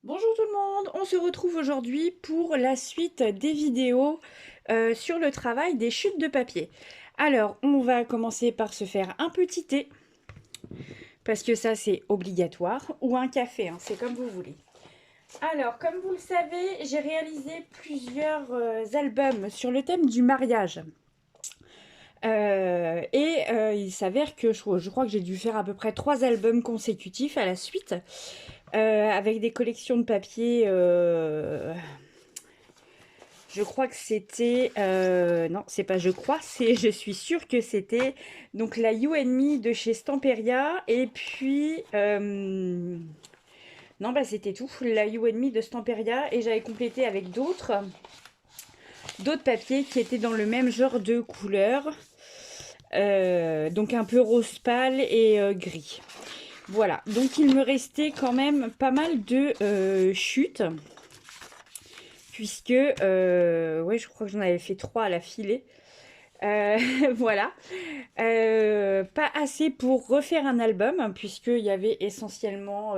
Bonjour tout le monde, on se retrouve aujourd'hui pour la suite des vidéos sur le travail des chutes de papier. Alors, on va commencer par se faire un petit thé, parce que ça c'est obligatoire, ou un café, hein, c'est comme vous voulez. Alors, comme vous le savez, j'ai réalisé plusieurs albums sur le thème du mariage. Il s'avère que je crois que j'ai dû faire à peu près 3 albums consécutifs à la suite, avec des collections de papier. Je crois que c'était... non, c'est pas je crois, c'est je suis sûre que c'était donc la You and Me de chez Stamperia. Et puis... non, bah c'était tout, la You and Me de Stamperia. Et j'avais complété avec d'autres papiers qui étaient dans le même genre de couleur. Donc un peu rose pâle et gris. Voilà, donc il me restait quand même pas mal de chutes. Puisque, ouais, je crois que j'en avais fait 3 à la filée. Voilà. Pas assez pour refaire un album, hein, puisqu'il y avait essentiellement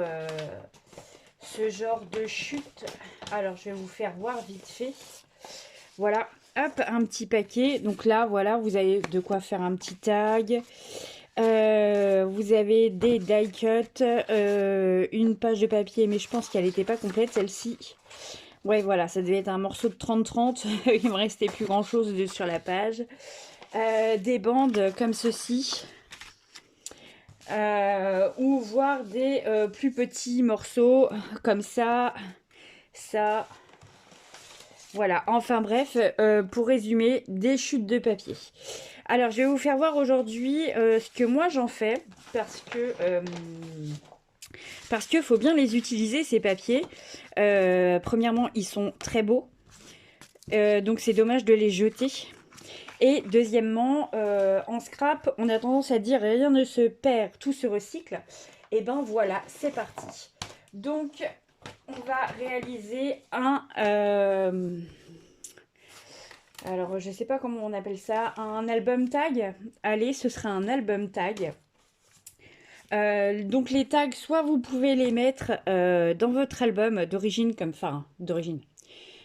ce genre de chute. Alors, je vais vous faire voir vite fait. Voilà, hop, un petit paquet. Donc là, voilà, vous avez de quoi faire un petit tag. Vous avez des die cuts, une page de papier, mais je pense qu'elle n'était pas complète, celle-ci. Ouais, voilà, ça devait être un morceau de 30-30. Il me restait plus grand-chose sur la page. Des bandes comme ceci. Ou voir des plus petits morceaux comme ça. Ça. Voilà, enfin bref, pour résumer, des chutes de papier. Alors, je vais vous faire voir aujourd'hui ce que moi j'en fais. Parce que faut bien les utiliser, ces papiers. Premièrement, ils sont très beaux. Donc c'est dommage de les jeter. Et deuxièmement, en scrap, on a tendance à dire rien ne se perd, tout se recycle. Et ben voilà, c'est parti. Donc, on va réaliser un... alors, je sais pas comment on appelle ça. Un album tag. Allez, ce sera un album tag. Donc les tags, soit vous pouvez les mettre dans votre album d'origine, d'origine.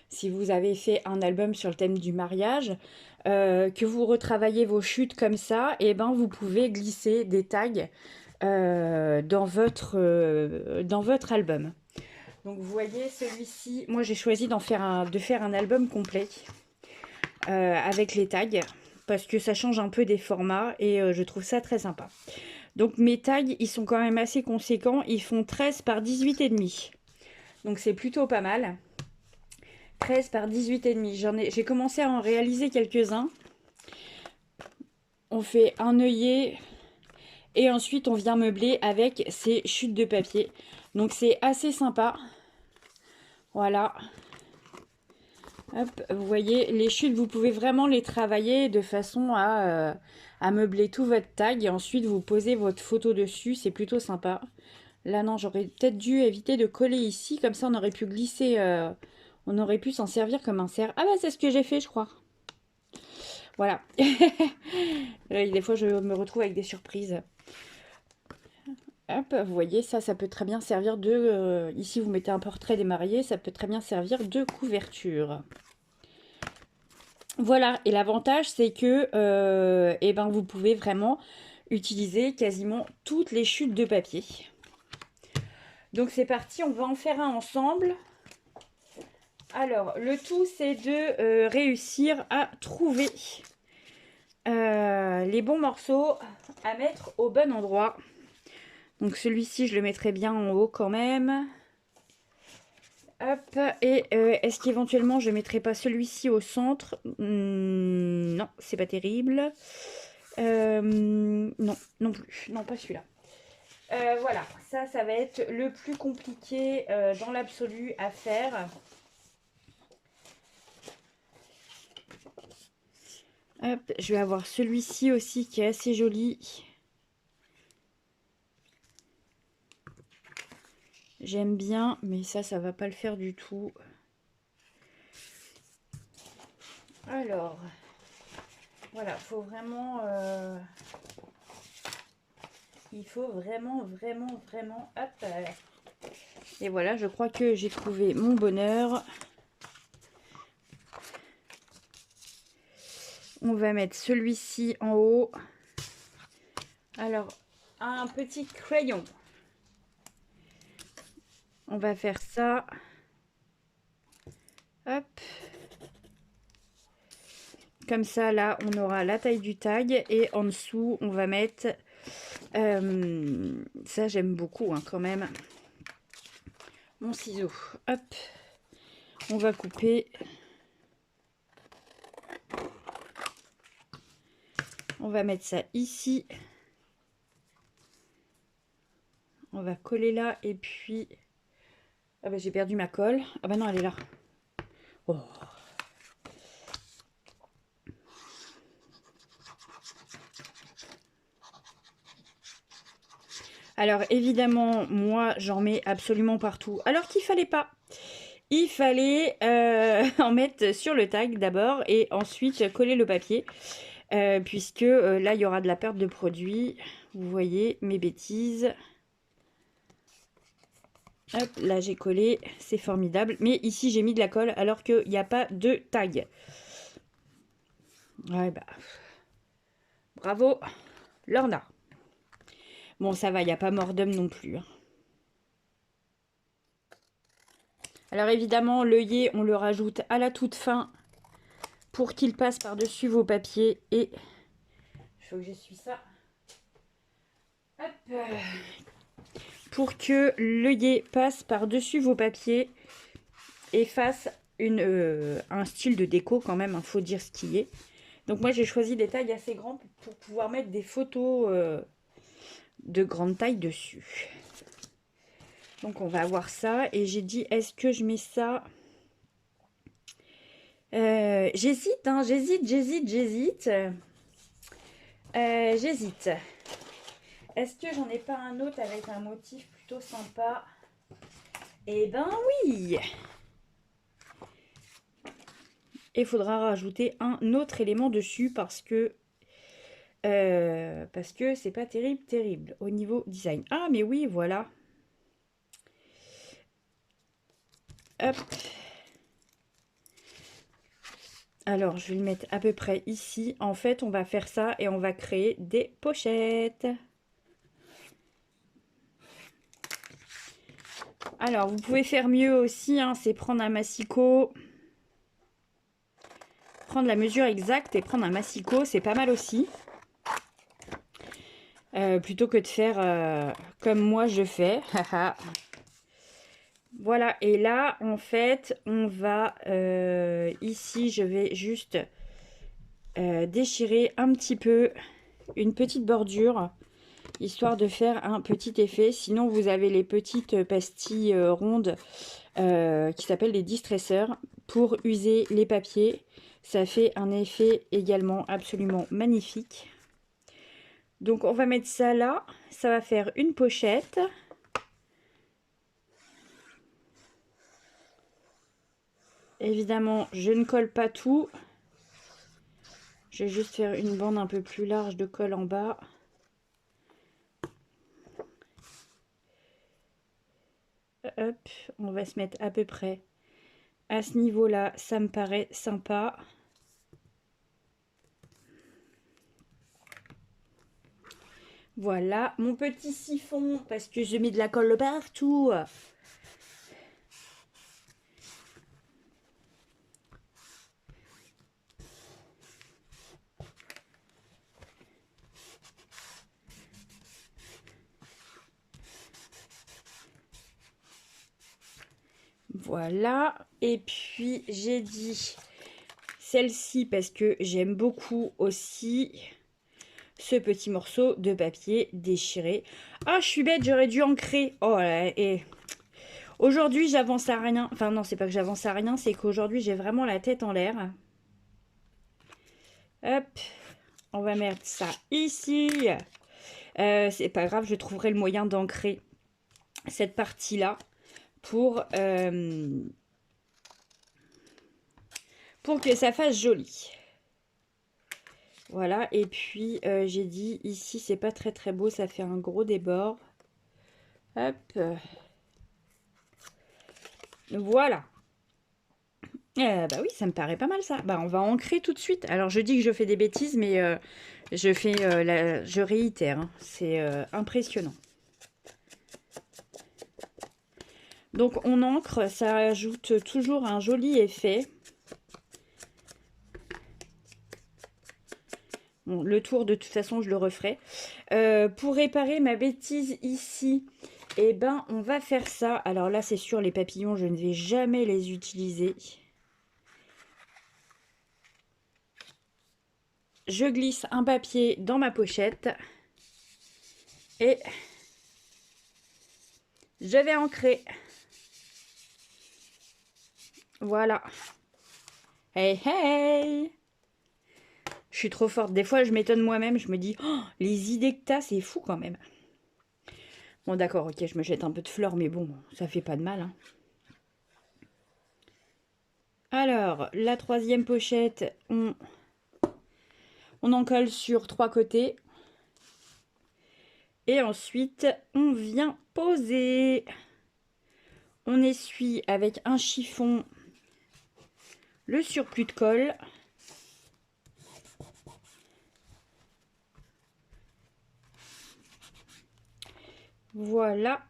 Si vous avez fait un album sur le thème du mariage, que vous retravaillez vos chutes comme ça, et ben vous pouvez glisser des tags dans votre album. Donc vous voyez celui-ci, moi j'ai choisi de faire un album complet avec les tags parce que ça change un peu des formats et je trouve ça très sympa. Donc mes tags, ils sont quand même assez conséquents, ils font 13 par 18,5. Donc c'est plutôt pas mal. 13 par 18,5. J'ai commencé à en réaliser quelques-uns. On fait un œillet et ensuite on vient meubler avec ces chutes de papier. Donc c'est assez sympa. Voilà. Hop, vous voyez, les chutes, vous pouvez vraiment les travailler de façon à meubler tout votre tag. Et ensuite, vous posez votre photo dessus. C'est plutôt sympa. Là, non, j'aurais peut-être dû éviter de coller ici. Comme ça, on aurait pu glisser... on aurait pu s'en servir comme un serre. Ah bah, c'est ce que j'ai fait, je crois. Voilà. Des fois, je me retrouve avec des surprises. Hop, vous voyez, ça peut très bien servir de... ici, vous mettez un portrait des mariés. Ça peut très bien servir de couverture. Voilà, et l'avantage c'est que eh ben, vous pouvez vraiment utiliser quasiment toutes les chutes de papier. Donc c'est parti, on va en faire un ensemble. Alors, le tout c'est de réussir à trouver les bons morceaux à mettre au bon endroit. Donc celui-ci, je le mettrai bien en haut quand même. Hop, et est-ce qu'éventuellement je ne mettrai pas celui-ci au centre? Non, c'est pas terrible. Non, non plus. Non, pas celui-là. Voilà, ça va être le plus compliqué dans l'absolu à faire. Hop, je vais avoir celui-ci aussi qui est assez joli. J'aime bien, mais ça va pas le faire du tout. Alors, voilà, faut vraiment... Il faut vraiment, vraiment, vraiment... Hop. Et voilà, je crois que j'ai trouvé mon bonheur. On va mettre celui-ci en haut. Alors, un petit crayon. On va faire ça. Hop. Comme ça, là, on aura la taille du tag. Et en dessous, on va mettre... ça, j'aime beaucoup hein, quand même. Mon ciseau. Hop. On va couper. On va mettre ça ici. On va coller là. Et puis... Ah bah j'ai perdu ma colle. Ah bah non, elle est là. Oh. Alors évidemment, moi j'en mets absolument partout. Alors qu'il fallait pas. Il fallait en mettre sur le tag d'abord et ensuite coller le papier. Puisque là il y aura de la perte de produit. Vous voyez mes bêtises. Hop, là j'ai collé, c'est formidable. Mais ici j'ai mis de la colle alors qu'il n'y a pas de tag. Ouais bah. Bravo, Lorna. Bon ça va, il n'y a pas mort d'homme non plus. Hein. Alors évidemment, l'œillet, on le rajoute à la toute fin pour qu'il passe par-dessus vos papiers. Et il faut que j'essuie ça. Hop. Pour que l'œillet passe par-dessus vos papiers et fasse un style de déco quand même, il faut dire ce qui est. Donc moi j'ai choisi des tailles assez grandes pour pouvoir mettre des photos de grande taille dessus. Donc on va avoir ça et j'ai dit est-ce que je mets ça... j'hésite, hein, j'hésite. J'hésite. Est-ce que j'en ai pas un autre avec un motif plutôt sympa? Eh ben oui. Et il faudra rajouter un autre élément dessus parce que c'est pas terrible au niveau design. Ah mais oui, voilà. Hop. Alors, je vais le mettre à peu près ici. En fait, on va faire ça et on va créer des pochettes. Alors, vous pouvez faire mieux aussi, hein, c'est prendre un massicot. Prendre la mesure exacte et prendre un massicot, c'est pas mal aussi. Plutôt que de faire comme moi je fais. Voilà, et là, en fait, on va... ici, je vais juste déchirer un petit peu une petite bordure, histoire de faire un petit effet. Sinon, vous avez les petites pastilles rondes qui s'appellent des distresseurs pour user les papiers. Ça fait un effet également absolument magnifique. Donc, on va mettre ça là. Ça va faire une pochette. Évidemment, je ne colle pas tout. Je vais juste faire une bande un peu plus large de colle en bas. Hop, on va se mettre à peu près à ce niveau-là. Ça me paraît sympa. Voilà, mon petit siphon, parce que j'ai mis de la colle partout. Voilà, et puis j'ai dit celle-ci parce que j'aime beaucoup aussi ce petit morceau de papier déchiré. Ah, je suis bête, j'aurais dû ancrer. Oh là, et aujourd'hui j'avance à rien. Enfin non, c'est pas que j'avance à rien, c'est qu'aujourd'hui j'ai vraiment la tête en l'air. Hop, on va mettre ça ici. C'est pas grave, je trouverai le moyen d'ancrer cette partie-là pour que ça fasse joli. Voilà, et puis j'ai dit ici c'est pas très très beau, ça fait un gros débord. Hop. Voilà. Bah oui, ça me paraît pas mal ça. Bah on va ancrer tout de suite. Alors je dis que je fais des bêtises, mais je réitère, hein. C'est impressionnant. Donc on ancre, ça ajoute toujours un joli effet. Bon, le tour de toute façon je le referai. Pour réparer ma bêtise ici, eh ben on va faire ça. Alors là c'est sûr, les papillons je ne vais jamais les utiliser. Je glisse un papier dans ma pochette et je vais ancrer. Voilà. Hey hey! Je suis trop forte. Des fois je m'étonne moi-même, je me dis oh, les idées que t'as, c'est fou quand même. Bon d'accord, ok, je me jette un peu de fleurs, mais bon, ça fait pas de mal, hein. Alors, la troisième pochette, on en colle sur 3 côtés. Et ensuite, on vient poser. On essuie avec un chiffon le surplus de colle. Voilà.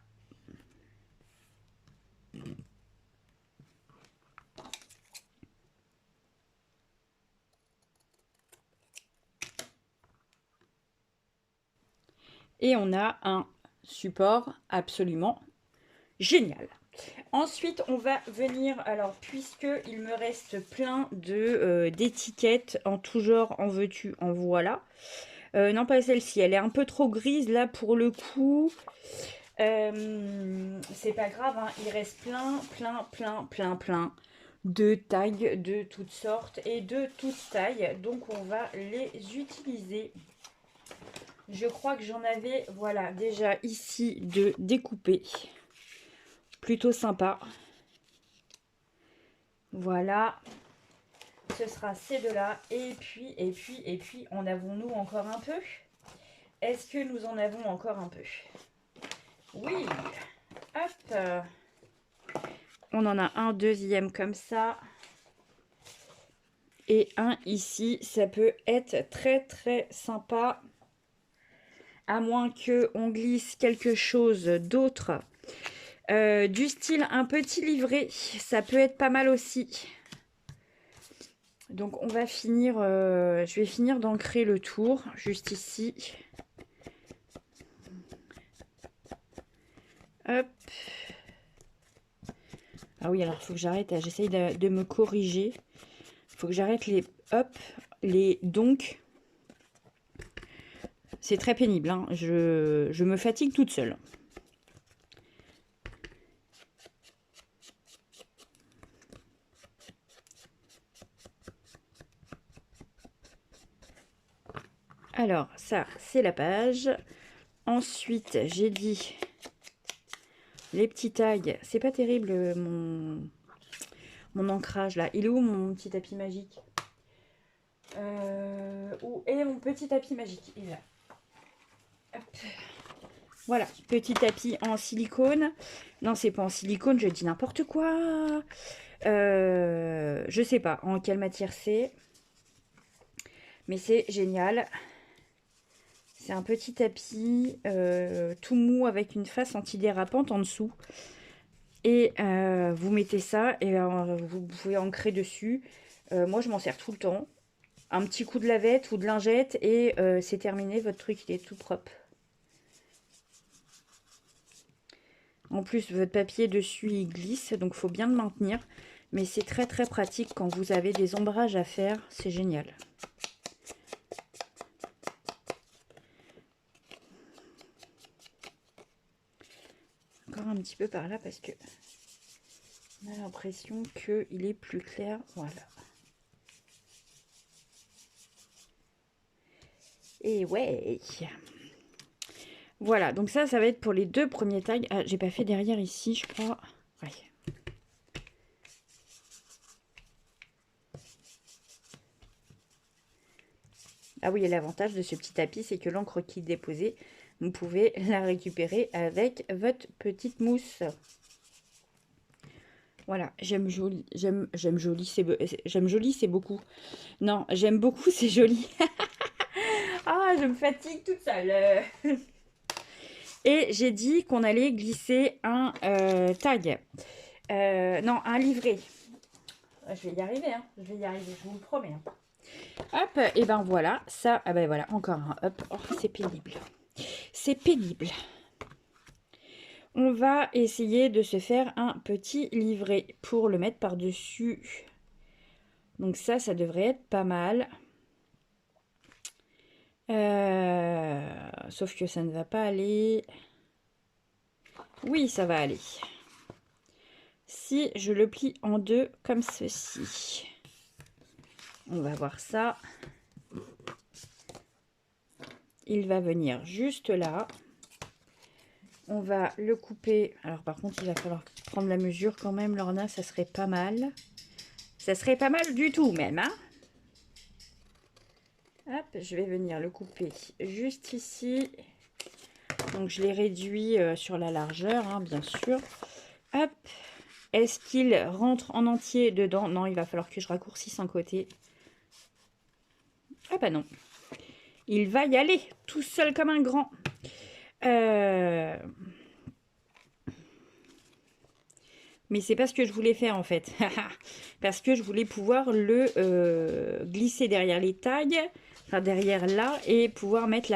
Et on a un support absolument génial. Ensuite, on va venir, alors puisque il me reste plein de d'étiquettes en tout genre, en veux-tu, en voilà. Non, pas celle-ci, elle est un peu trop grise là pour le coup. C'est pas grave, hein. Il reste plein de tailles de toutes sortes et de toutes tailles. Donc on va les utiliser. Je crois que j'en avais, voilà, déjà ici de découper. Plutôt sympa. Voilà. Ce sera ces deux-là. Et puis, en avons-nous encore un peu? Est-ce que nous en avons encore un peu? Oui. Hop. On en a un deuxième comme ça. Et un ici. Ça peut être très sympa. À moins qu'on glisse quelque chose d'autre. Du style un petit livret. Ça peut être pas mal aussi. Donc on va finir, je vais finir d'ancrer le tour, juste ici. Hop. Ah oui, alors il faut que j'arrête, j'essaye de me corriger. Il faut que j'arrête les, hop, les donc. C'est très pénible, hein. Je me fatigue toute seule. Alors, ça, c'est la page. Ensuite, j'ai dit les petits tags. C'est pas terrible, mon ancrage, là. Il est où, mon petit tapis magique? Où est mon petit tapis magique? Il est là. Hop. Voilà, petit tapis en silicone. Non, c'est pas en silicone, je dis n'importe quoi. Je sais pas en quelle matière c'est. Mais c'est génial. C'est un petit tapis tout mou avec une face antidérapante en dessous. Et vous mettez ça et vous pouvez ancrer dessus. Moi, je m'en sers tout le temps. Un petit coup de lavette ou de lingette et c'est terminé. Votre truc, il est tout propre. En plus, votre papier dessus, il glisse, donc il faut bien le maintenir. Mais c'est très pratique quand vous avez des ombrages à faire. C'est génial. Encore un petit peu par là parce que on a l'impression qu'il est plus clair. Voilà. Et ouais. Voilà, donc ça va être pour les deux premiers tags. Ah, j'ai pas fait derrière ici, je crois. Ouais. Ah oui, et l'avantage de ce petit tapis, c'est que l'encre qui est déposée, vous pouvez la récupérer avec votre petite mousse. Voilà, j'aime joli, j'aime joli, j'aime joli, c'est beaucoup. Non, j'aime beaucoup, c'est joli. Ah, je me fatigue toute seule. Et j'ai dit qu'on allait glisser un tag. Non, un livret. Je vais y arriver, hein. Je vais y arriver, je vous le promets. Hein. Hop, et ben voilà, ça, ah ben voilà, encore un, hop, oh, c'est pénible. C'est pénible. On va essayer de se faire un petit livret pour le mettre par-dessus. Donc ça devrait être pas mal. Sauf que ça ne va pas aller. Oui, ça va aller. Si je le plie en deux comme ceci. On va voir ça. Il va venir juste là. On va le couper. Alors par contre, il va falloir prendre la mesure quand même, Lorna, ça serait pas mal. Ça serait pas mal du tout même, hein. Hop, je vais venir le couper juste ici. Donc je l'ai réduit sur la largeur, hein, bien sûr. Hop. Est-ce qu'il rentre en entier dedans? Non, il va falloir que je raccourcisse un côté. Ah bah non. Il va y aller tout seul comme un grand. Mais c'est pas ce que je voulais faire en fait. Parce que je voulais pouvoir le glisser derrière les tags. Enfin derrière là. Et pouvoir mettre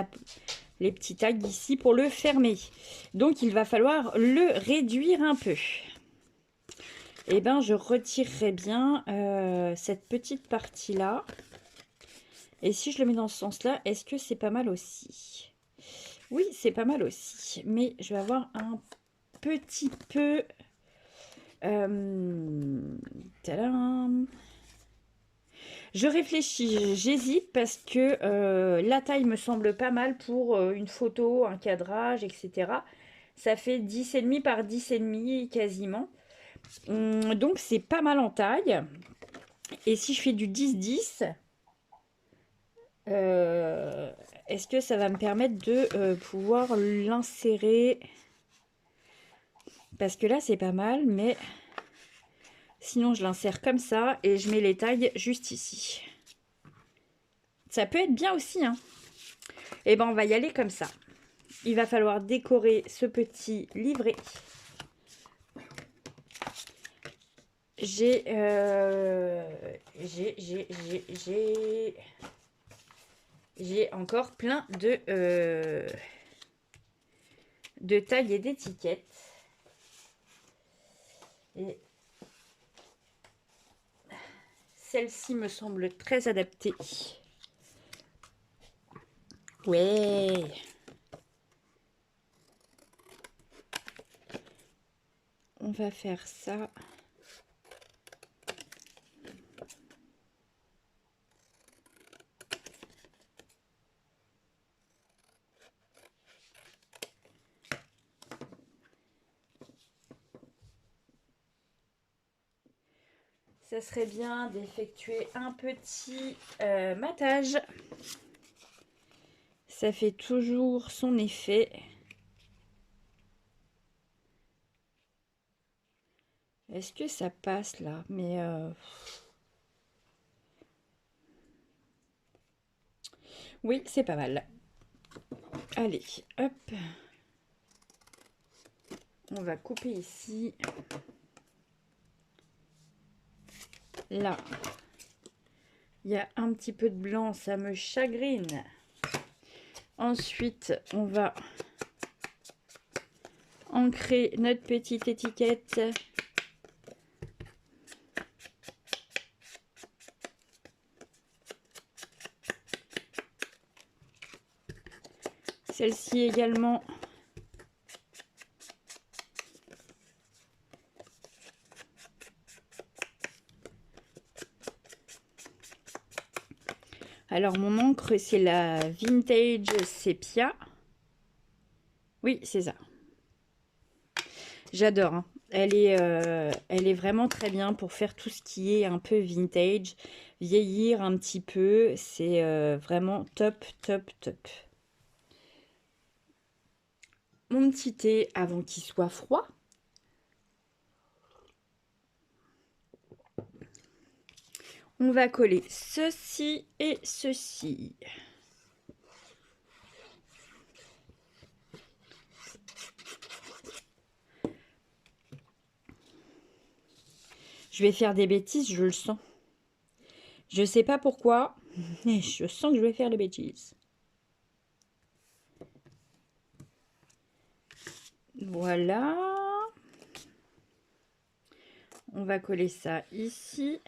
les petits tags ici pour le fermer. Donc il va falloir le réduire un peu. Et ben je retirerai bien cette petite partie là. Et si je le mets dans ce sens là, est-ce que c'est pas mal aussi? Oui, c'est pas mal aussi. Mais je vais avoir un petit peu... tadam. Je réfléchis, j'hésite parce que la taille me semble pas mal pour une photo, un cadrage, etc. Ça fait 10,5 par 10,5 quasiment. Donc c'est pas mal en taille. Et si je fais du 10-10, est-ce que ça va me permettre de pouvoir l'insérer? Parce que là c'est pas mal, mais sinon je l'insère comme ça et je mets les tailles juste ici. Ça peut être bien aussi, hein. Et ben on va y aller comme ça. Il va falloir décorer ce petit livret. J'ai encore plein de tailles et d'étiquettes. Et celle-ci me semble très adaptée. Ouais. On va faire ça. Ça serait bien d'effectuer un petit matage. Ça fait toujours son effet. Est-ce que ça passe là? Mais oui, c'est pas mal. Allez, hop. On va couper ici. Là, il y a un petit peu de blanc, ça me chagrine. Ensuite, on va ancrer notre petite étiquette. Celle-ci également. Alors, mon encre, c'est la Vintage Sepia. Oui, c'est ça. J'adore. Hein. elle est vraiment très bien pour faire tout ce qui est un peu vintage, vieillir un petit peu. C'est vraiment top, top, top. Mon petit thé avant qu'il soit froid. On va coller ceci et ceci. Je vais faire des bêtises, je le sens. Je sais pas pourquoi, mais je sens que je vais faire des bêtises. Voilà. On va coller ça ici.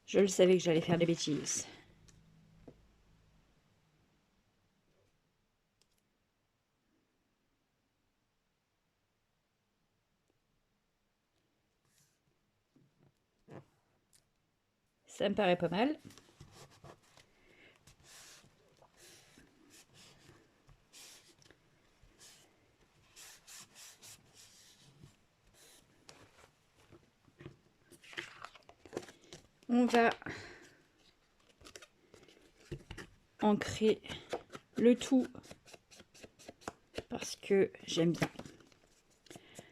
Je le savais que j'allais faire des bêtises. Ça me paraît pas mal. On va ancrer le tout parce que j'aime bien.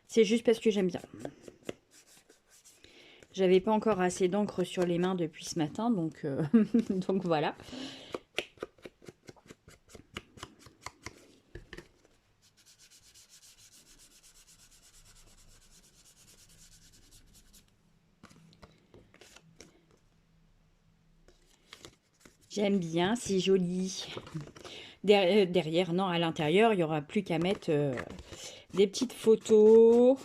C'est juste parce que j'aime bien. J'avais pas encore assez d'encre sur les mains depuis ce matin, donc, donc voilà. J'aime bien, c'est joli. Derrière, non, à l'intérieur, il n'y aura plus qu'à mettre des petites photos.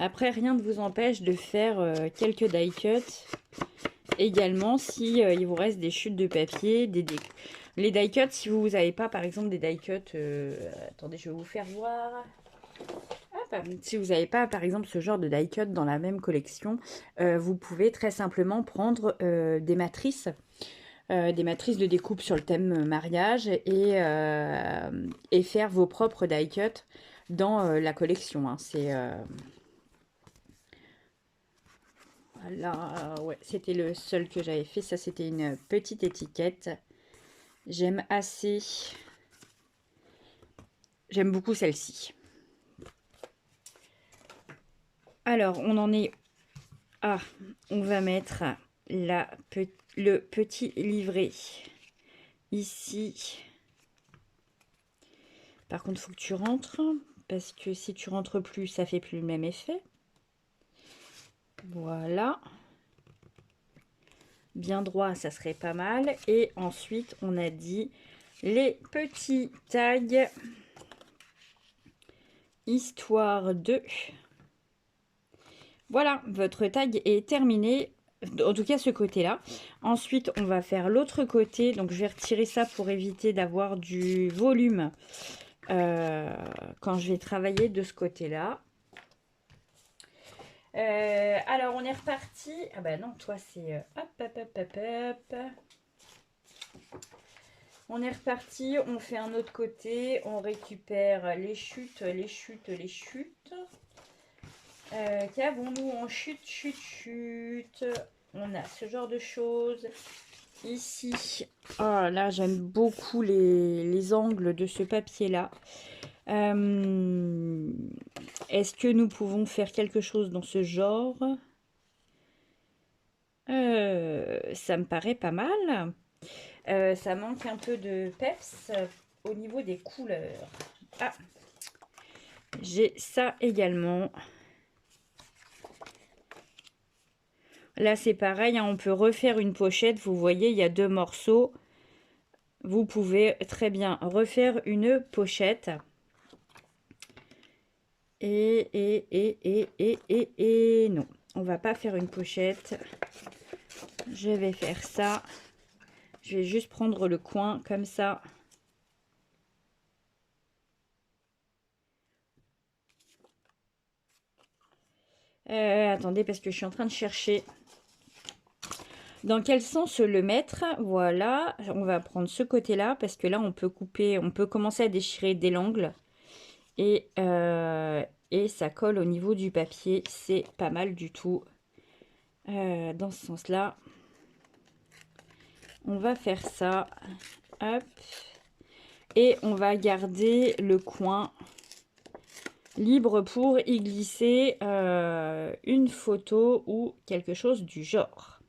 Après, rien ne vous empêche de faire quelques die cuts également si il vous reste des chutes de papier, les die cuts, si vous n'avez pas par exemple des die cuts, attendez, je vais vous faire voir. Hop, si vous n'avez pas par exemple ce genre de die cut dans la même collection, vous pouvez très simplement prendre des matrices de découpe sur le thème mariage et faire vos propres die cut dans la collection. Hein. C'est voilà, ouais, c'était le seul que j'avais fait. Ça, c'était une petite étiquette. J'aime assez. J'aime beaucoup celle-ci. Alors, on en est. Ah, on va mettre le petit livret ici. Par contre, il faut que tu rentres. Parce que si tu rentres plus, ça fait plus le même effet. Voilà. Bien droit, ça serait pas mal. Et ensuite, on a dit les petits tags. Histoire de... Voilà, votre tag est terminé. En tout cas, ce côté-là. Ensuite, on va faire l'autre côté. Donc, je vais retirer ça pour éviter d'avoir du volume quand je vais travailler de ce côté-là. Alors, on est reparti. Ah bah non, toi, c'est... hop, hop, hop, hop, hop. On est reparti. On fait un autre côté. On récupère les chutes, les chutes, les chutes. Qu'avons-nous en chute, chute, chute? On a ce genre de choses. Ici, oh, là j'aime beaucoup les angles de ce papier-là. Est-ce que nous pouvons faire quelque chose dans ce genre? Ça me paraît pas mal. Ça manque un peu de peps au niveau des couleurs. Ah, j'ai ça également. Là, c'est pareil, hein, on peut refaire une pochette. Vous voyez, il y a deux morceaux. Vous pouvez très bien refaire une pochette. Et non, on va pas faire une pochette. Je vais faire ça. Je vais juste prendre le coin comme ça. Attendez, parce que je suis en train de chercher dans quel sens le mettre. Voilà, on va prendre ce côté-là, parce que là, on peut couper, on peut commencer à déchirer dès l'angle. Et ça colle au niveau du papier. C'est pas mal du tout. Dans ce sens-là, on va faire ça. Hop. Et on va garder le coin libre pour y glisser une photo ou quelque chose du genre.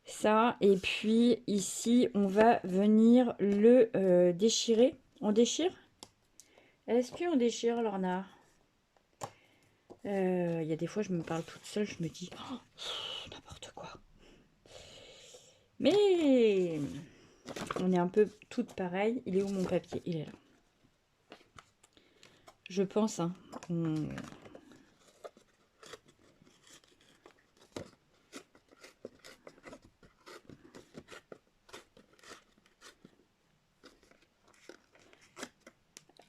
Ça, et puis ici, on va venir le déchirer. On déchire? Est-ce qu'on déchire, Lorna? Il y a des fois, je me parle toute seule, je me dis oh, n'importe quoi. Mais on est un peu toutes pareilles. Il est où mon papier? Il est là. Je pense, hein.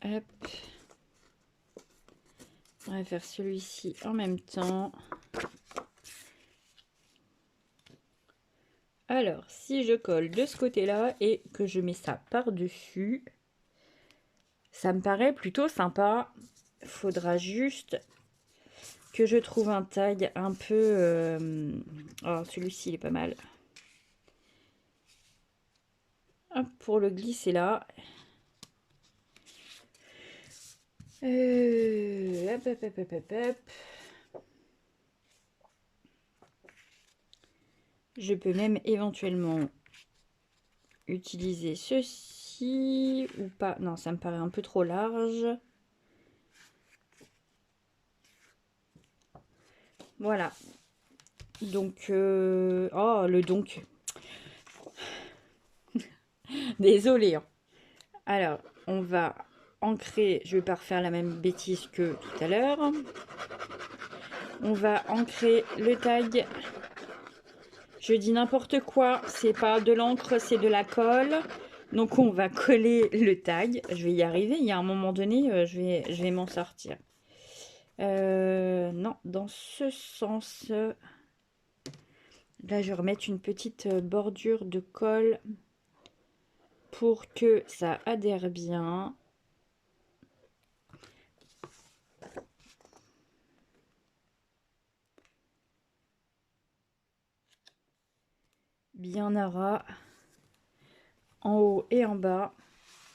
Hop. On va faire celui-ci en même temps. Alors, si je colle de ce côté-là et que je mets ça par-dessus, ça me paraît plutôt sympa. Faudra juste que je trouve un tag un peu... Oh, celui-ci, il est pas mal. Hop, pour le glisser là. Hop, hop, hop, hop, hop, hop. Je peux même éventuellement utiliser ceci ou pas. Non, ça me paraît un peu trop large. Voilà. Donc, oh, le donc. Désolée. Hein. Alors, on va ancrer. Je vais pas refaire la même bêtise que tout à l'heure. On va ancrer le tag. Je dis n'importe quoi. C'est pas de l'encre, c'est de la colle. Donc, on va coller le tag. Je vais y arriver. Il y a un moment donné, je vais m'en sortir. Non, dans ce sens. Là, je vais remettre une petite bordure de colle pour que ça adhère bien. Bien à ras. En haut et en bas.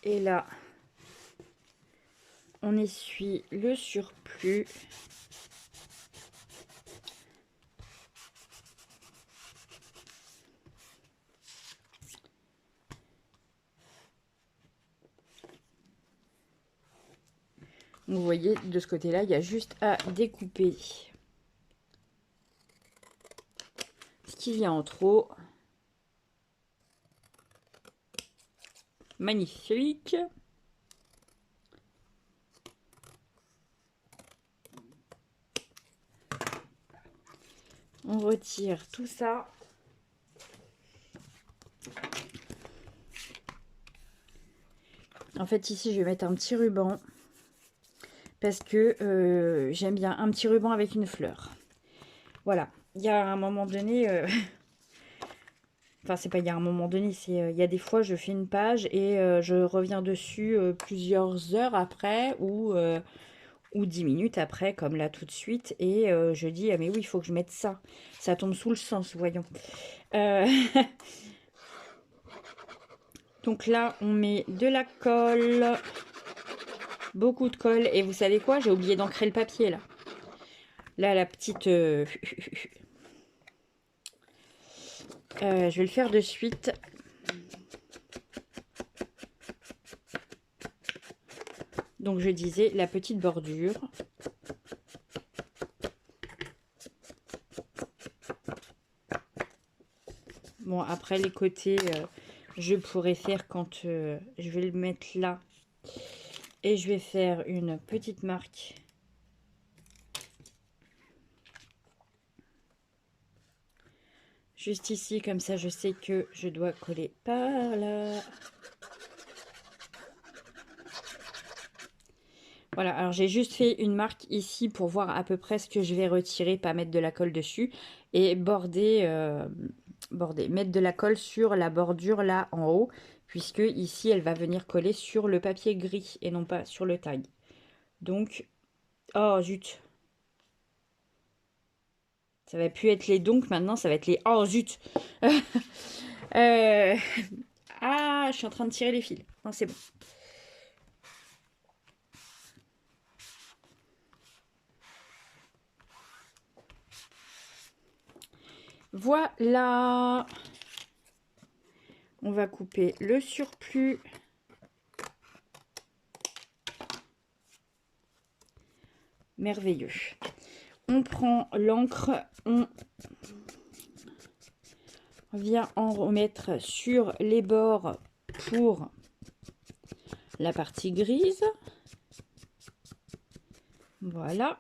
Et là, on essuie le surplus. Vous voyez, de ce côté-là, il y a juste à découper ce qui vient en trop. Magnifique. On retire tout ça. En fait, ici, je vais mettre un petit ruban. Parce que j'aime bien un petit ruban avec une fleur. Voilà. Il y a un moment donné... Enfin, c'est pas il y a un moment donné, c'est il y a des fois, je fais une page et je reviens dessus plusieurs heures après ou 10 minutes après, comme là tout de suite. Et je dis, ah mais oui, il faut que je mette ça. Ça tombe sous le sens, voyons. Donc là, on met de la colle. Beaucoup de colle. Et vous savez quoi? J'ai oublié d'ancrer le papier, là. Là, la petite... je vais le faire de suite. Donc, je disais, la petite bordure. Bon, après, les côtés, je pourrais faire quand je vais le mettre là. Et je vais faire une petite marque. Juste ici, comme ça, je sais que je dois coller par là. Voilà, alors j'ai juste fait une marque ici pour voir à peu près ce que je vais retirer, pas mettre de la colle dessus. Et mettre de la colle sur la bordure là en haut, puisque ici elle va venir coller sur le papier gris et non pas sur le tag. Donc, oh zut, ça va plus être les donc maintenant, ça va être les oh zut. Euh, Ah, je suis en train de tirer les fils. Non, c'est bon. Voilà. On va couper le surplus. Merveilleux. On prend l'encre, on vient en remettre sur les bords pour la partie grise. Voilà.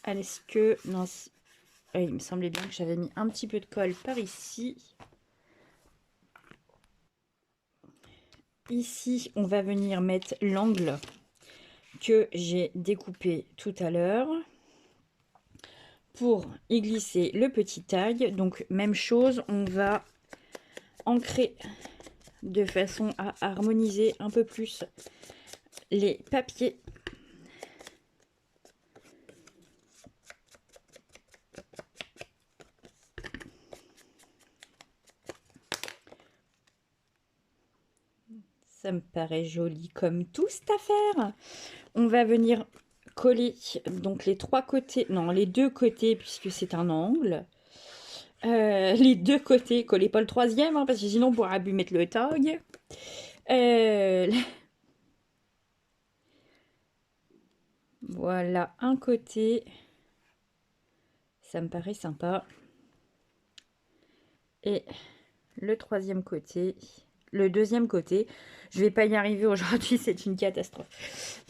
Est-ce que... Non, il me semblait bien que j'avais mis un petit peu de colle par ici. Ici, on va venir mettre l'angle que j'ai découpé tout à l'heure pour y glisser le petit tag. Donc, même chose, on va ancrer de façon à harmoniser un peu plus les papiers. Ça me paraît joli comme tout cette affaire. On va venir coller donc les trois côtés, non les deux côtés puisque c'est un angle. Les deux côtés, collez pas le troisième hein, parce que sinon on pourra plus mettre le tag. Voilà un côté, ça me paraît sympa. Et le troisième côté, le deuxième côté, je vais pas y arriver aujourd'hui, c'est une catastrophe.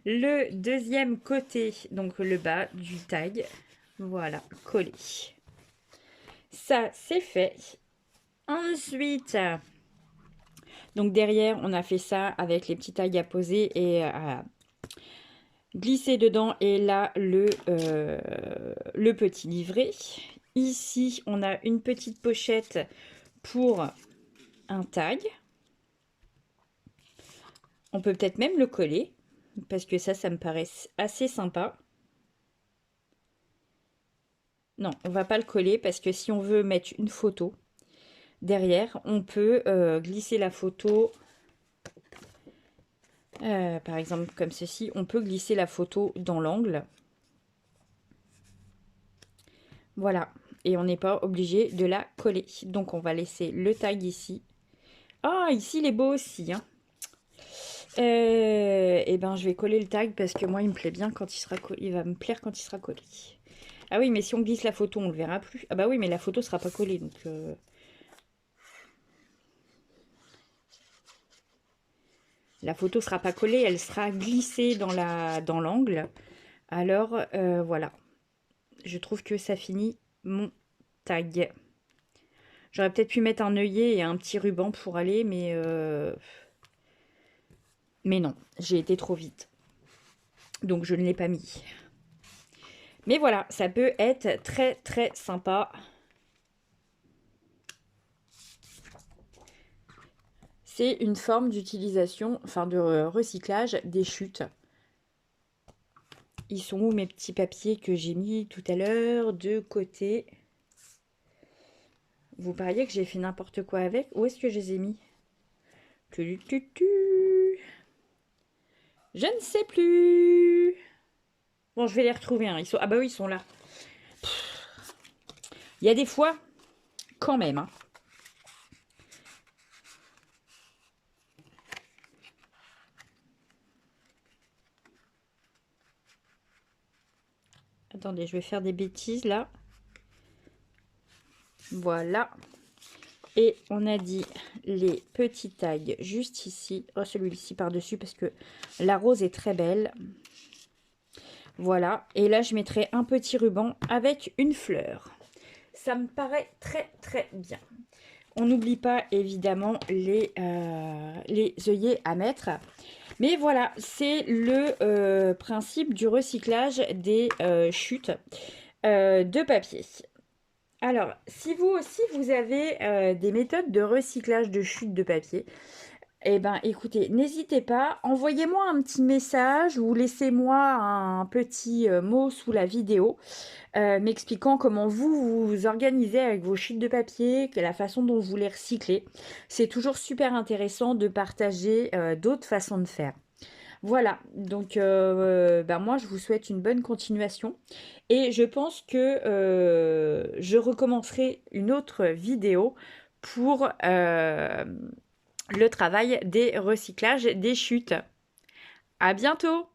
Le deuxième côté, donc le bas du tag, voilà, collé. Ça, c'est fait. Ensuite, donc derrière, on a fait ça avec les petits tags à poser et à glisser dedans. Et là, le petit livret. Ici, on a une petite pochette pour un tag. On peut peut-être même le coller, parce que ça me paraît assez sympa. Non, on va pas le coller, parce que si on veut mettre une photo derrière, on peut glisser la photo, par exemple comme ceci, on peut glisser la photo dans l'angle. Voilà, et on n'est pas obligé de la coller. Donc on va laisser le tag ici. Ah, ici il est beau aussi, hein. Et ben je vais coller le tag parce que moi il me plaît bien quand il sera collé. Il va me plaire quand il sera collé. Ah oui, mais si on glisse la photo, on le verra plus. Ah bah oui, mais la photo sera pas collée, donc... La photo sera pas collée, elle sera glissée dans l'angle. Alors, voilà. Je trouve que ça finit mon tag. J'aurais peut-être pu mettre un œillet et un petit ruban pour aller, mais non, j'ai été trop vite. Donc, je ne l'ai pas mis. Mais voilà, ça peut être très, très sympa. C'est une forme d'utilisation, enfin de recyclage des chutes. Ils sont où mes petits papiers que j'ai mis tout à l'heure de côté? Vous pariez que j'ai fait n'importe quoi avec? Où est-ce que je les ai mis? Je ne sais plus. Bon, je vais les retrouver. Hein. Ah bah oui, ils sont là. Il y a des fois, quand même. Hein. Attendez, je vais faire des bêtises là. Voilà. Et on a dit les petits tags juste ici. Oh, celui-ci par-dessus parce que la rose est très belle. Voilà. Et là, je mettrai un petit ruban avec une fleur. Ça me paraît très, très bien. On n'oublie pas, évidemment, les œillets à mettre. Mais voilà, c'est le principe du recyclage des chutes de papier. Alors, si vous aussi vous avez des méthodes de recyclage de chutes de papier, eh ben, écoutez, n'hésitez pas, envoyez-moi un petit message ou laissez-moi un petit mot sous la vidéo m'expliquant comment vous vous organisez avec vos chutes de papier, que la façon dont vous les recyclez. C'est toujours super intéressant de partager d'autres façons de faire. Voilà, donc ben moi je vous souhaite une bonne continuation et je pense que je recommencerai une autre vidéo pour le travail des recyclages des chutes. À bientôt!